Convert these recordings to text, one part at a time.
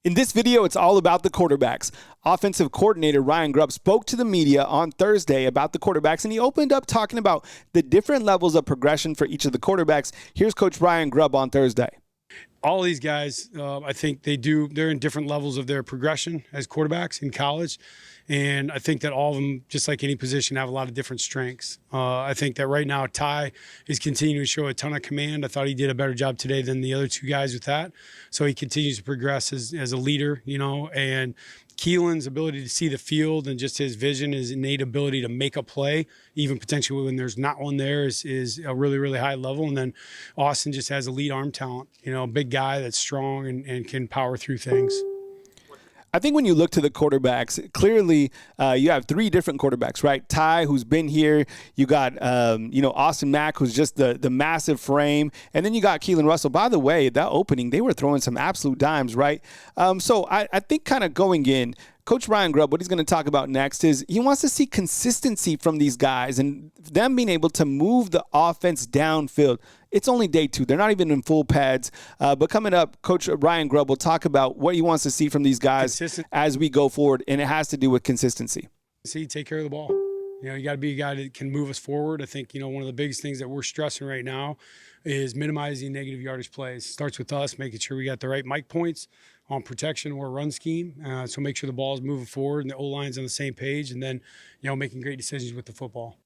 In this video, it's all about the quarterbacks. Offensive coordinator Ryan Grubb spoke to the media on Thursday about the quarterbacks, and he opened up talking about the different levels of progression for each of the quarterbacks. Here's Coach Ryan Grubb on Thursday. All these guys, I think they're in different levels of their progression as quarterbacks in college. And I think that all of them, just like any position, have a lot of different strengths. I think that right now Ty is continuing to show a ton of command. I thought he did a better job today than the other two guys with that. So he continues to progress as a leader, and Keelon's ability to see the field and just his vision, his innate ability to make a play, even potentially when there's not one there, is a really, really high level. And then Austin just has elite arm talent, a big guy that's strong and can power through things. I think when you look to the quarterbacks, clearly you have three different quarterbacks, right? Ty, who's been here. You got, Austin Mack, who's just the massive frame. And then you got Keelon Russell. By the way, that opening, they were throwing some absolute dimes, right? So I think kind of going in, Coach Ryan Grubb, what he's going to talk about next is he wants to see consistency from these guys and them being able to move the offense downfield. It's only day two. They're not even in full pads. But coming up, Coach Ryan Grubb will talk about what he wants to see from these guys as we go forward, and it has to do with consistency. Take care of the ball. You got to be a guy that can move us forward. I think, one of the biggest things that we're stressing right now is minimizing negative yardage plays. Starts with us, making sure we got the right mic points on protection or run scheme. So make sure the ball is moving forward and the O-line's on the same page, and then, making great decisions with the football.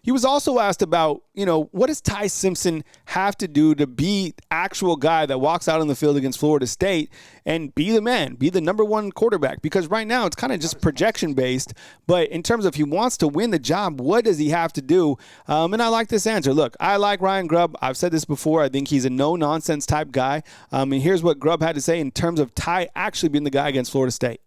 He was also asked about, what does Ty Simpson have to do to be the actual guy that walks out on the field against Florida State and be the man, be the number one quarterback? Because right now it's kind of just projection-based. But in terms of he wants to win the job, what does he have to do? And I like this answer. Look, I like Ryan Grubb. I've said this before. I think he's a no-nonsense type guy. And here's what Grubb had to say in terms of Ty actually being the guy against Florida State.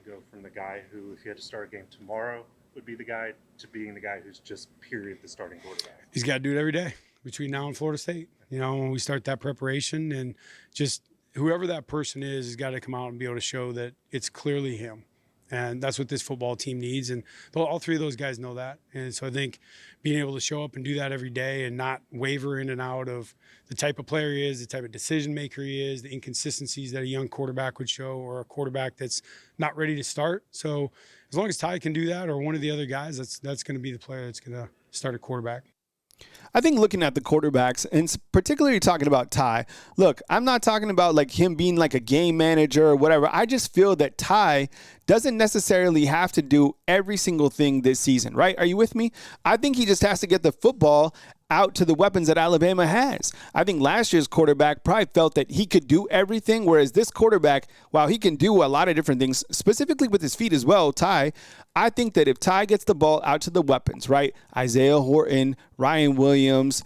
Go from the guy who, if he had to start a game tomorrow, would be the guy to being the guy who's just period the starting quarterback. He's got to do it every day between now and Florida State. When we start that preparation, and just whoever that person is has got to come out and be able to show that it's clearly him. And that's what this football team needs. And all three of those guys know that. And so I think being able to show up and do that every day and not waver in and out of the type of player he is, the type of decision maker he is, the inconsistencies that a young quarterback would show, or a quarterback that's not ready to start. So as long as Ty can do that, or one of the other guys, that's going to be the player that's going to start a quarterback. I think looking at the quarterbacks, and particularly talking about Ty, look, I'm not talking about like him being like a game manager or whatever. I just feel that Ty doesn't necessarily have to do every single thing this season, right? Are you with me? I think he just has to get the football out to the weapons that Alabama has. I think last year's quarterback probably felt that he could do everything, whereas this quarterback, while he can do a lot of different things, specifically with his feet as well, Ty, I think that if Ty gets the ball out to the weapons, right? Isaiah Horton, Ryan Williams,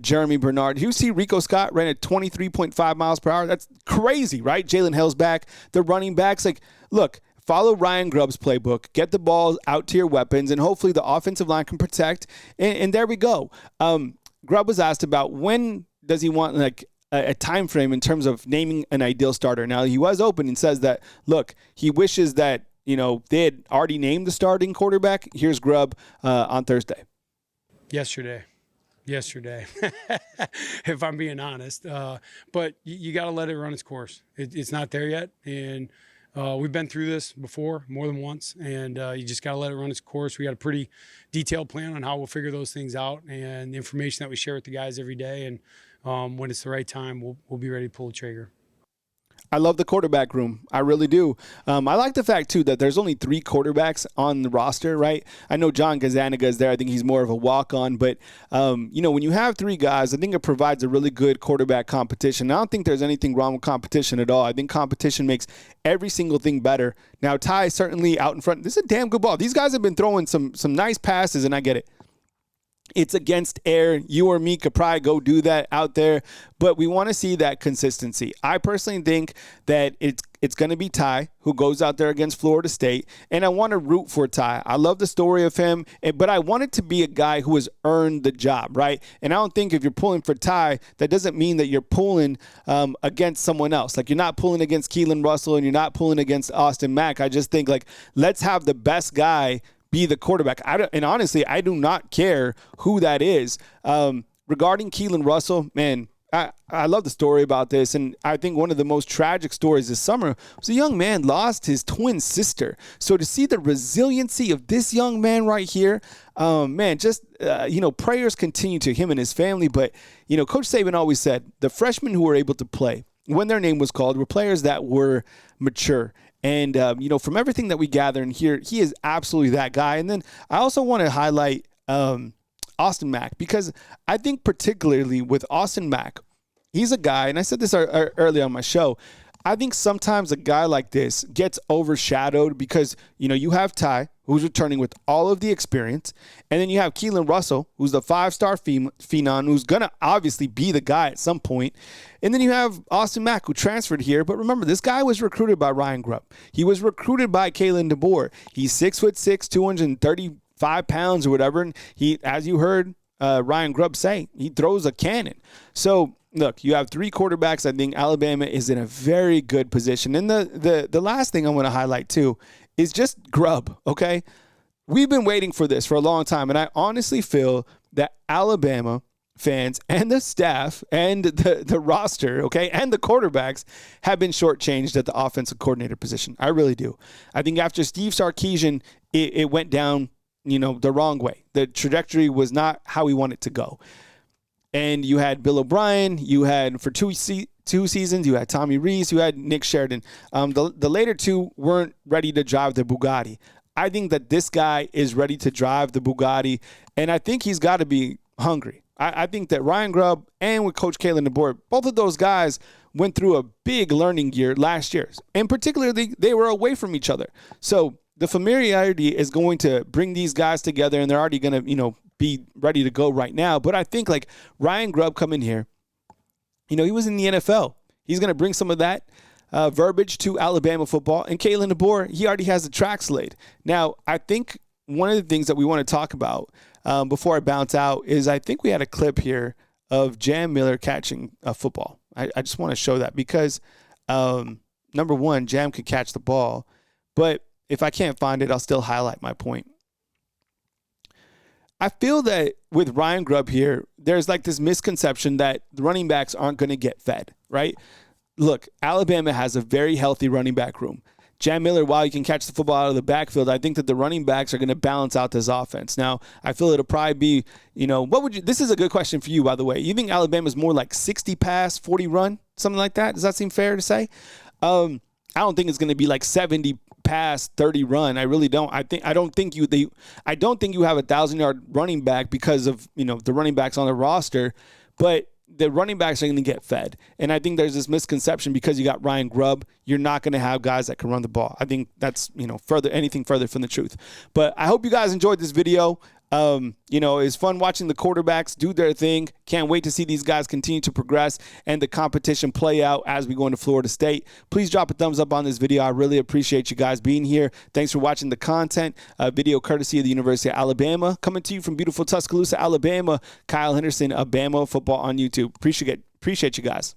Jeremy Bernard. You see Rico Scott ran at 23.5 miles per hour. That's crazy, right? Jalen Hill's back. The running backs, look, follow Ryan Grubb's playbook, get the ball out to your weapons, and hopefully the offensive line can protect. And there we go. Grubb was asked about when does he want a time frame in terms of naming an ideal starter. Now, he was open and says that, look, he wishes that, they had already named the starting quarterback. Here's Grubb on Thursday. Yesterday, if I'm being honest. But you got to let it run its course. It's not there yet. And we've been through this before more than once, and you just got to let it run its course. We got a pretty detailed plan on how we'll figure those things out, and the information that we share with the guys every day. And when it's the right time, we'll be ready to pull the trigger. I love the quarterback room. I really do. I like the fact, too, that there's only 3 quarterbacks on the roster, right? I know John Gazzaniga is there. I think he's more of a walk-on. But, when you have 3 guys, I think it provides a really good quarterback competition. I don't think there's anything wrong with competition at all. I think competition makes every single thing better. Now, Ty certainly out in front. This is a damn good ball. These guys have been throwing some nice passes, and I get it. It's against air. You or me could probably go do that out there, but we want to see that consistency. I personally think that it's going to be Ty who goes out there against Florida State, and I want to root for Ty. I love the story of him, but I want it to be a guy who has earned the job, right? And I don't think if you're pulling for Ty, that doesn't mean that you're pulling against someone else. Like, you're not pulling against Keelon Russell and you're not pulling against Austin Mack. I just think, let's have the best guy be the quarterback. And honestly, I do not care who that is. Regarding Keelon Russell, man, I love the story about this, and I think one of the most tragic stories this summer was a young man lost his twin sister. So to see the resiliency of this young man right here, man, just, prayers continue to him and his family. But, Coach Saban always said the freshmen who were able to play when their name was called were players that were mature. And, from everything that we gather and hear, he is absolutely that guy. And then I also want to highlight Austin Mack, because I think particularly with Austin Mack, he's a guy, and I said this earlier on my show, I think sometimes a guy like this gets overshadowed because, you have Ty, who's returning with all of the experience, and then you have Keelon Russell, who's the 5-star phenom, who's going to obviously be the guy at some point, and then you have Austin Mack, who transferred here. But remember, this guy was recruited by Ryan Grubb. He was recruited by Kalen DeBoer. He's 6'6", 235 pounds or whatever, and he, as you heard Ryan Grubb say, he throws a cannon. So look, you have 3 quarterbacks. I think Alabama is in a very good position. And the last thing I want to highlight too is just Grubb, okay? We've been waiting for this for a long time, and I honestly feel that Alabama fans and the staff and the roster, okay, and the quarterbacks have been shortchanged at the offensive coordinator position. I really do. I think after Steve Sarkisian, it went down, the wrong way. The trajectory was not how we want it to go. And you had Bill O'Brien, you had for two seasons, you had Tommy Rees, you had Nick Sheridan. The later two weren't ready to drive the Bugatti. I think that this guy is ready to drive the Bugatti, and I think he's got to be hungry. I think that Ryan Grubb and with Coach Kalen DeBoer, both of those guys went through a big learning year last year. And particularly, they were away from each other. So the familiarity is going to bring these guys together, and they're already going to, be ready to go right now. But I think like Ryan Grubb coming here, he was in the NFL. He's going to bring some of that verbiage to Alabama football. And Kalen DeBoer, he already has the tracks laid. Now, I think one of the things that we want to talk about before I bounce out is I think we had a clip here of Jam Miller catching a football. I just want to show that because, number one, Jam could catch the ball. But if I can't find it, I'll still highlight my point. I feel that with Ryan Grubb here, there's like this misconception that the running backs aren't going to get fed, right? Look, Alabama has a very healthy running back room. Jam Miller, while he can catch the football out of the backfield, I think that the running backs are going to balance out this offense. Now, I feel it'll probably be, this is a good question for you, by the way. You think Alabama's more like 60 pass, 40 run, something like that? Does that seem fair to say? I don't think it's going to be like 70 pass, 30 run. I really don't. I don't think you have a 1,000-yard running back because of, the running backs on the roster, but the running backs are going to get fed. And I think there's this misconception because you got Ryan Grubb, you're not going to have guys that can run the ball. I think that's, anything further from the truth. But I hope you guys enjoyed this video. It's fun watching the quarterbacks do their thing. Can't wait to see these guys continue to progress and the competition play out as we go into Florida State. Please drop a thumbs up on this video. I really appreciate you guys being here. Thanks for watching the content. Video courtesy of the University of Alabama. Coming to you from beautiful Tuscaloosa, Alabama. Kyle Henderson of Bama Football on YouTube. Appreciate you guys.